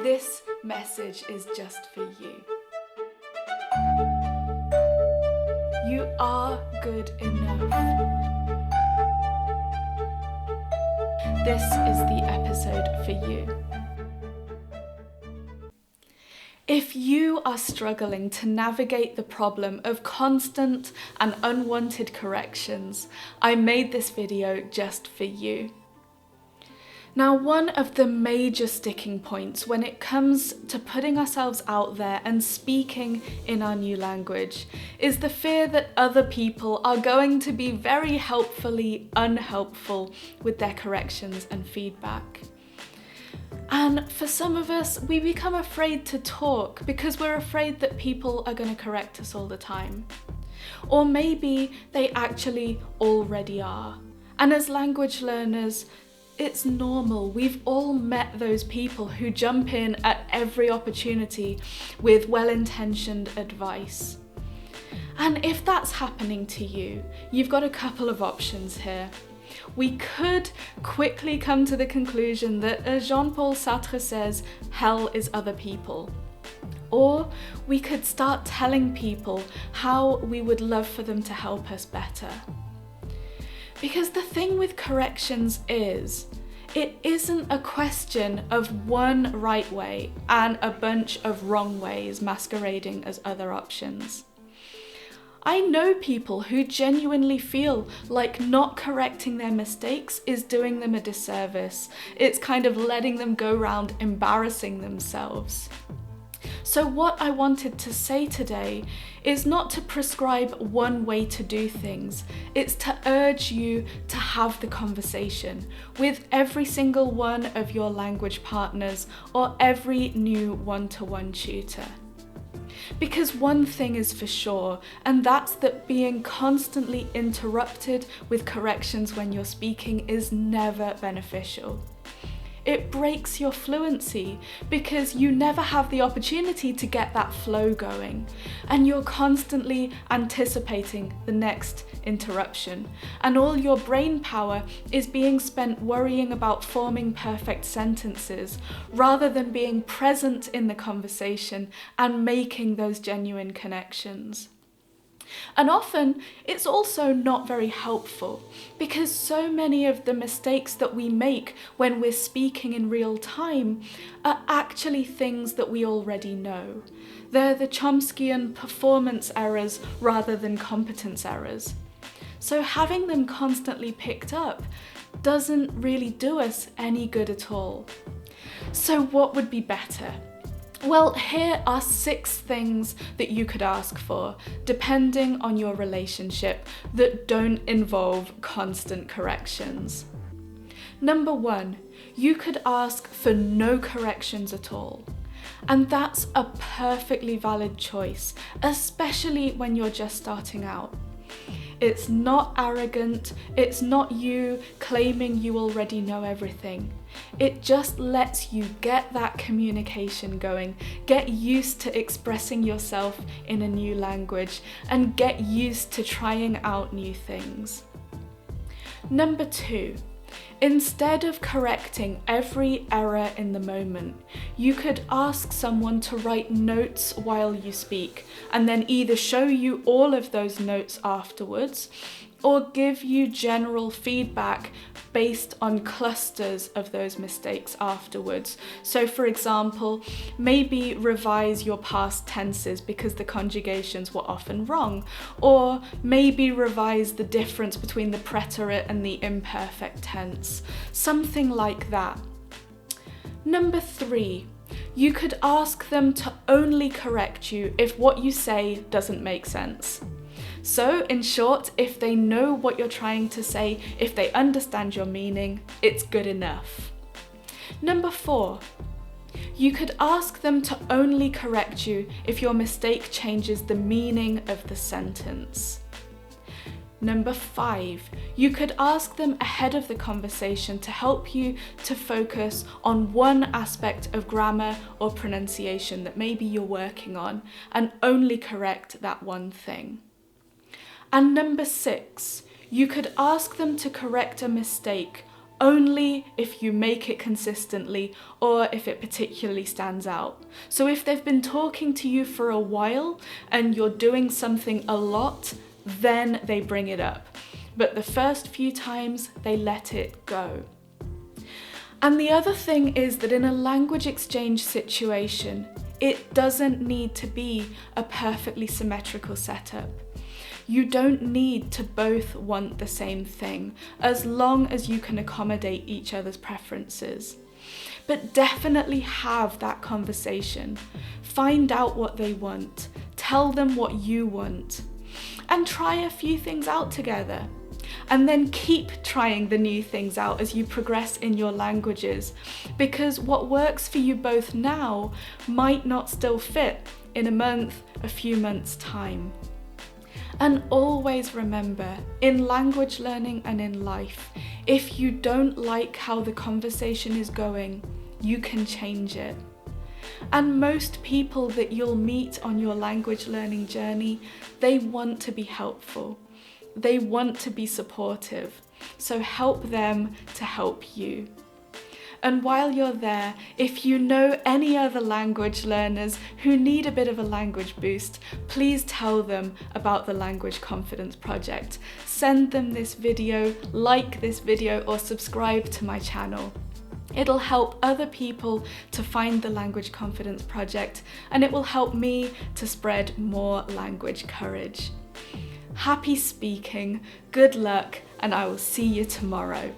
this message is just for you. You are good enough. This is the episode for you. If you are struggling to navigate the problem of constant and unwanted corrections, I made this video just for you. Now, one of the major sticking points when it comes to putting ourselves out there and speaking in our new language is the fear that other people are going to be very helpfully unhelpful with their corrections and feedback. And for some of us, we become afraid to talk because we're afraid that people are going to correct us all the time. Or maybe they actually already are. And as language learners, it's normal. We've all met those people who jump in at every opportunity with well-intentioned advice. And if that's happening to you, you've got a couple of options here. We could quickly come to the conclusion that, as Jean-Paul Sartre says, hell is other people. Or we could start telling people how we would love for them to help us better. Because the thing with corrections is, it isn't a question of one right way and a bunch of wrong ways masquerading as other options. I know people who genuinely feel like not correcting their mistakes is doing them a disservice. It's kind of letting them go around embarrassing themselves. So what I wanted to say today is not to prescribe one way to do things. It's to urge you to have the conversation with every single one of your language partners or every new one-to-one tutor. Because one thing is for sure, and that's that being constantly interrupted with corrections when you're speaking is never beneficial. It breaks your fluency because you never have the opportunity to get that flow going, and you're constantly anticipating the next interruption, and all your brain power is being spent worrying about forming perfect sentences rather than being present in the conversation and making those genuine connections. And often it's also not very helpful because so many of the mistakes that we make when we're speaking in real time are actually things that we already know. They're the Chomskyan performance errors rather than competence errors. So having them constantly picked up doesn't really do us any good at all. So what would be better? Well, here are 6 things that you could ask for, depending on your relationship, that don't involve constant corrections. Number 1, you could ask for no corrections at all. And that's a perfectly valid choice, especially when you're just starting out. It's not arrogant, it's not you claiming you already know everything. It just lets you get that communication going, get used to expressing yourself in a new language, and get used to trying out new things. Number 2, instead of correcting every error in the moment, you could ask someone to write notes while you speak and then either show you all of those notes afterwards or give you general feedback based on clusters of those mistakes afterwards. So for example, maybe revise your past tenses because the conjugations were often wrong, or maybe revise the difference between the preterite and the imperfect tense, something like that. Number 3, you could ask them to only correct you if what you say doesn't make sense. So, in short, if they know what you're trying to say, if they understand your meaning, it's good enough. Number 4, you could ask them to only correct you if your mistake changes the meaning of the sentence. Number 5, you could ask them ahead of the conversation to help you to focus on one aspect of grammar or pronunciation that maybe you're working on and only correct that one thing. And number 6, you could ask them to correct a mistake only if you make it consistently or if it particularly stands out. So if they've been talking to you for a while and you're doing something a lot, then they bring it up. But the first few times, they let it go. And the other thing is that in a language exchange situation, it doesn't need to be a perfectly symmetrical setup. You don't need to both want the same thing, as long as you can accommodate each other's preferences. But definitely have that conversation. Find out what they want. Tell them what you want. And try a few things out together. And then keep trying the new things out as you progress in your languages, because what works for you both now might not still fit in a month, a few months' time. And always remember, in language learning and in life, if you don't like how the conversation is going, you can change it. And most people that you'll meet on your language learning journey, they want to be helpful. They want to be supportive. So help them to help you. And while you're there, if you know any other language learners who need a bit of a language boost, please tell them about the Language Confidence Project. Send them this video, like this video, or subscribe to my channel. It'll help other people to find the Language Confidence Project, and it will help me to spread more language courage. Happy speaking, good luck, and I will see you tomorrow.